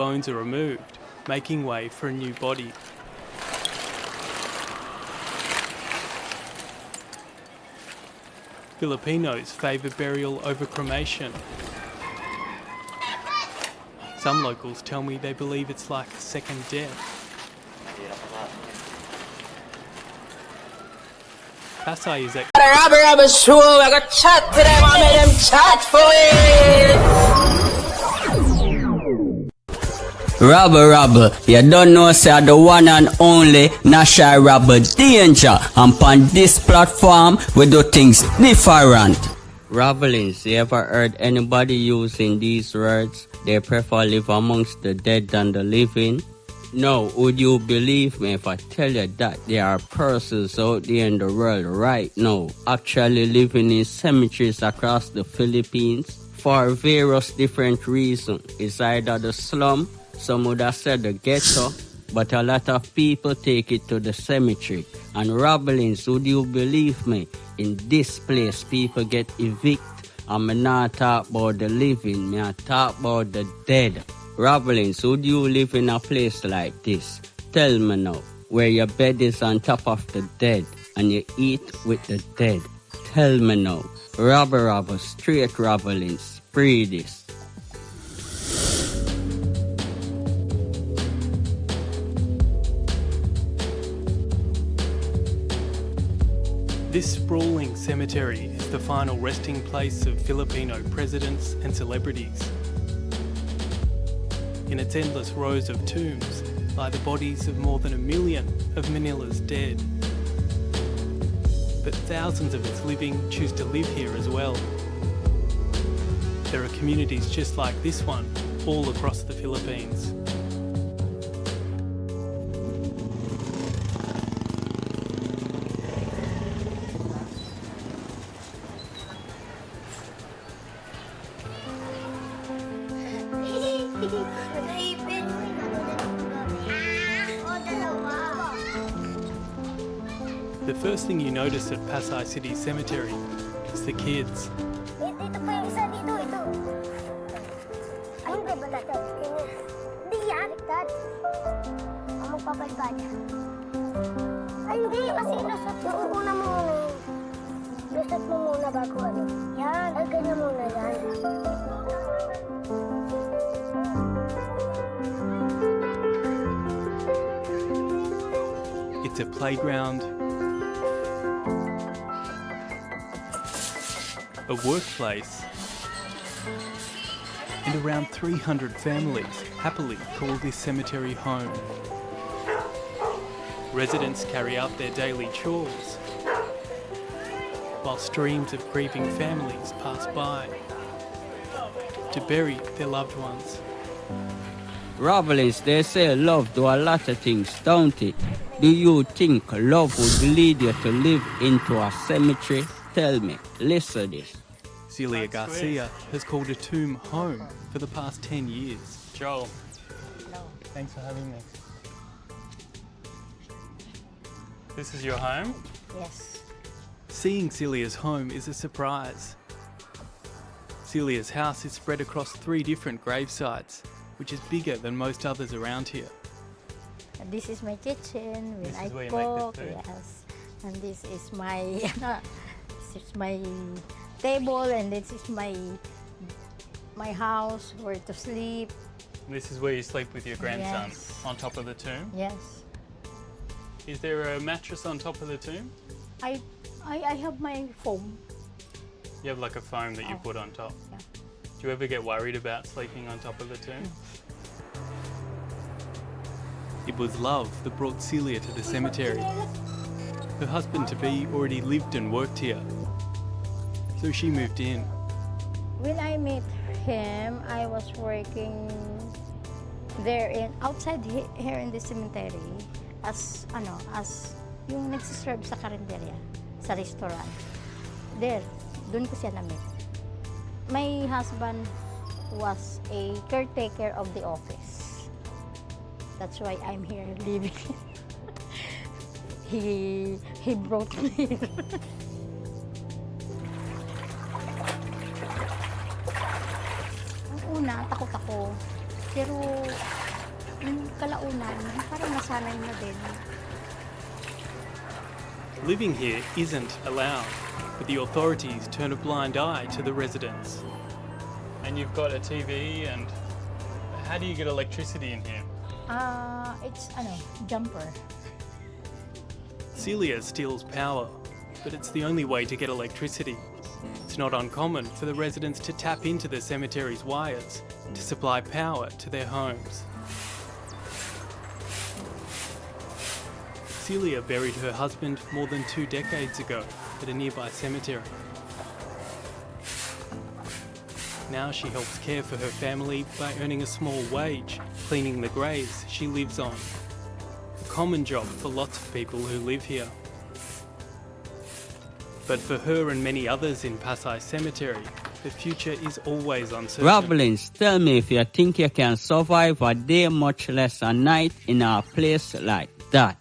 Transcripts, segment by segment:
Bones are removed, making way for a new body. Filipinos favour burial over cremation. Some locals tell me they believe it's like a second death. Pasay is at Rabble Rabble show, I got chat to them, I made them chat for it. Rabble Rabble, you don't know say the one and only National Rabble Danger, and on this platform we do things different. Rabblings, you ever heard anybody using these words? They prefer live amongst the dead than the living. No, would you believe me if I tell you that there are persons out there in the world right now actually living in cemeteries across the Philippines for various different reasons? It's either the slum, some would have said the ghetto, but a lot of people take it to the cemetery. And Rabblings, would you believe me? In this place, people get evicted. And me not talk about the living, me I talk about the dead. Rabblings, would you live in a place like this? Tell me now, where your bed is on top of the dead and you eat with the dead. Tell me now. Rabble Rabble, straight Rabblings, spree this. This sprawling cemetery is the final resting place of Filipino presidents and celebrities. In its endless rows of tombs lie the bodies of more than 1 million of Manila's dead. But thousands of its living choose to live here as well. There are communities just like this one all across the Philippines. The first thing you notice at Pasay City Cemetery is the kids. Dito pa yung isa dito, ito. Ay, hindi ba tatad? Hindi yan, dad. Ang magpapalbad. Ay, hindi, kasi lusot mo. Una mo muna. Lusot mo muna bago ano. Yan, ay ganyan muna yan. It's a playground, a workplace, and around 300 families happily call this cemetery home. Residents carry out their daily chores, while streams of grieving families pass by to bury their loved ones. Rabblings, they say love do a lot of things, don't it? Do you think love would lead you to live into a cemetery? Tell me, listen this. Celia Garcia has called a tomb home for the past 10 years. Joel, thanks for having me. This is your home? Yes. Seeing Celia's home is a surprise. Celia's house is spread across 3 different grave sites, which is bigger than most others around here. This is my kitchen when I where you cook. make the food. Yes. And this is my table, and this is my house where to sleep. This is where you sleep with your grandson, Yes. on top of the tomb. Yes. Is there a mattress on top of the tomb? I have my foam. You have like a foam that you put on top. Yeah. Do you ever get worried about sleeping on top of the tomb? It was love that brought Celia to the cemetery. Her husband-to-be already lived and worked here, so she moved in. When I met him, I was working there outside here in the cemetery as yung nagsiserve sa karinderya, sa restaurant. Doon ko siya na-meet. My husband was a caretaker of the office. That's why I'm here living. He brought me here. Ang una, takot ako. Pero yung kalaunan, parang nasanay na din. Living here isn't allowed, but the authorities turn a blind eye to the residents. And you've got a TV, and how do you get electricity in here? It's jumper. Celia steals power, but it's the only way to get electricity. It's not uncommon for the residents to tap into the cemetery's wires to supply power to their homes. Celia buried her husband more than 2 decades ago at a nearby cemetery. Now she helps care for her family by earning a small wage, cleaning the graves she lives on. A common job for lots of people who live here. But for her and many others in Pasai Cemetery, the future is always uncertain. Rabblings, tell me if you think you can survive a day, much less a night, in a place like that.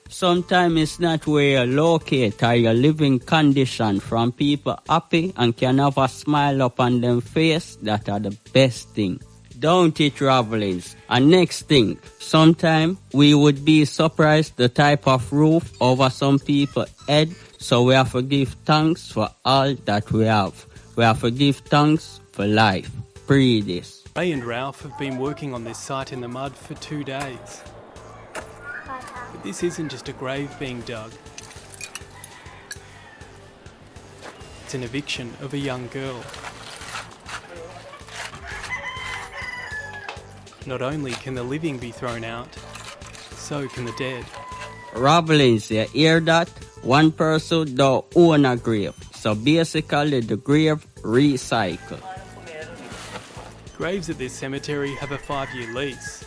Sometimes it's not where you locate or your living condition from people happy and can have a smile upon them face that are the best thing. Don't it, Rabblings? And next thing, sometime we would be surprised the type of roof over some people's head, so we have to give thanks for all that we have. We have to give thanks for life. Pray this. Ray and Ralph have been working on this site in the mud for 2 days. But this isn't just a grave being dug. It's an eviction of a young girl. Not only can the living be thrown out, so can the dead. Rabblings, you hear that? One person don't own a grave, so basically the grave recycle. Graves at this cemetery have a 5-year lease.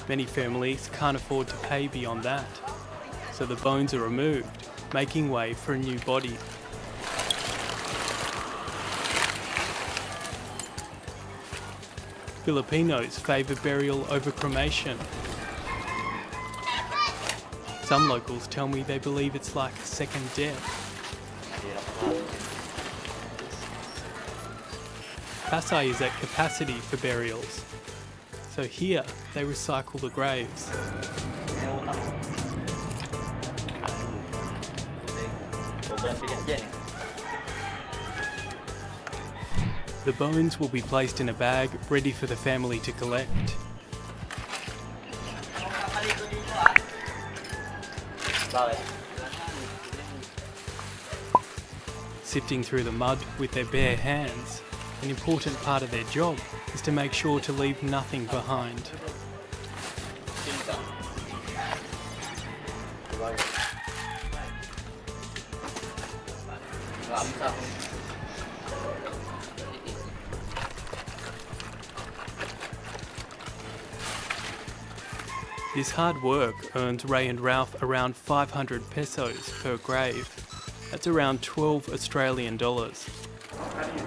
Many families can't afford to pay beyond that, so the bones are removed, making way for a new body. Filipinos favour burial over cremation. Some locals tell me they believe it's like a second death. Pasai is at capacity for burials, so here they recycle the graves. The bones will be placed in a bag ready for the family to collect. Sifting through the mud with their bare hands, an important part of their job is to make sure to leave nothing behind. This hard work earns Ray and Ralph around 500 pesos per grave. That's around 12 Australian dollars.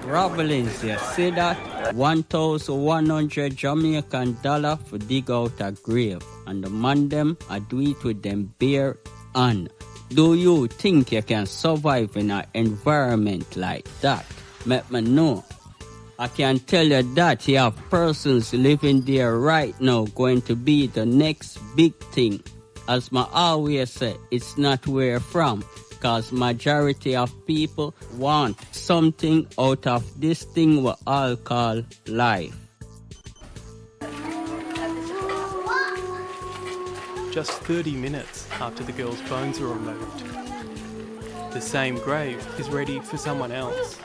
Rabblings, you see that? 1,100 Jamaican dollar for dig out a grave, and the man them I do it with them bare hand. Do you think you can survive in an environment like that? Let me know. I can tell you that you have persons living there right now going to be the next big thing. As I always say, it's not where from, because majority of people want something out of this thing we all call life. Just 30 minutes after the girl's bones are removed, the same grave is ready for someone else.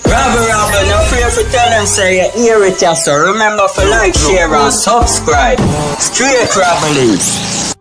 Rabble Rabble, no fear for tell them say you hear it, so remember to like, share and subscribe. Straight Rabblings.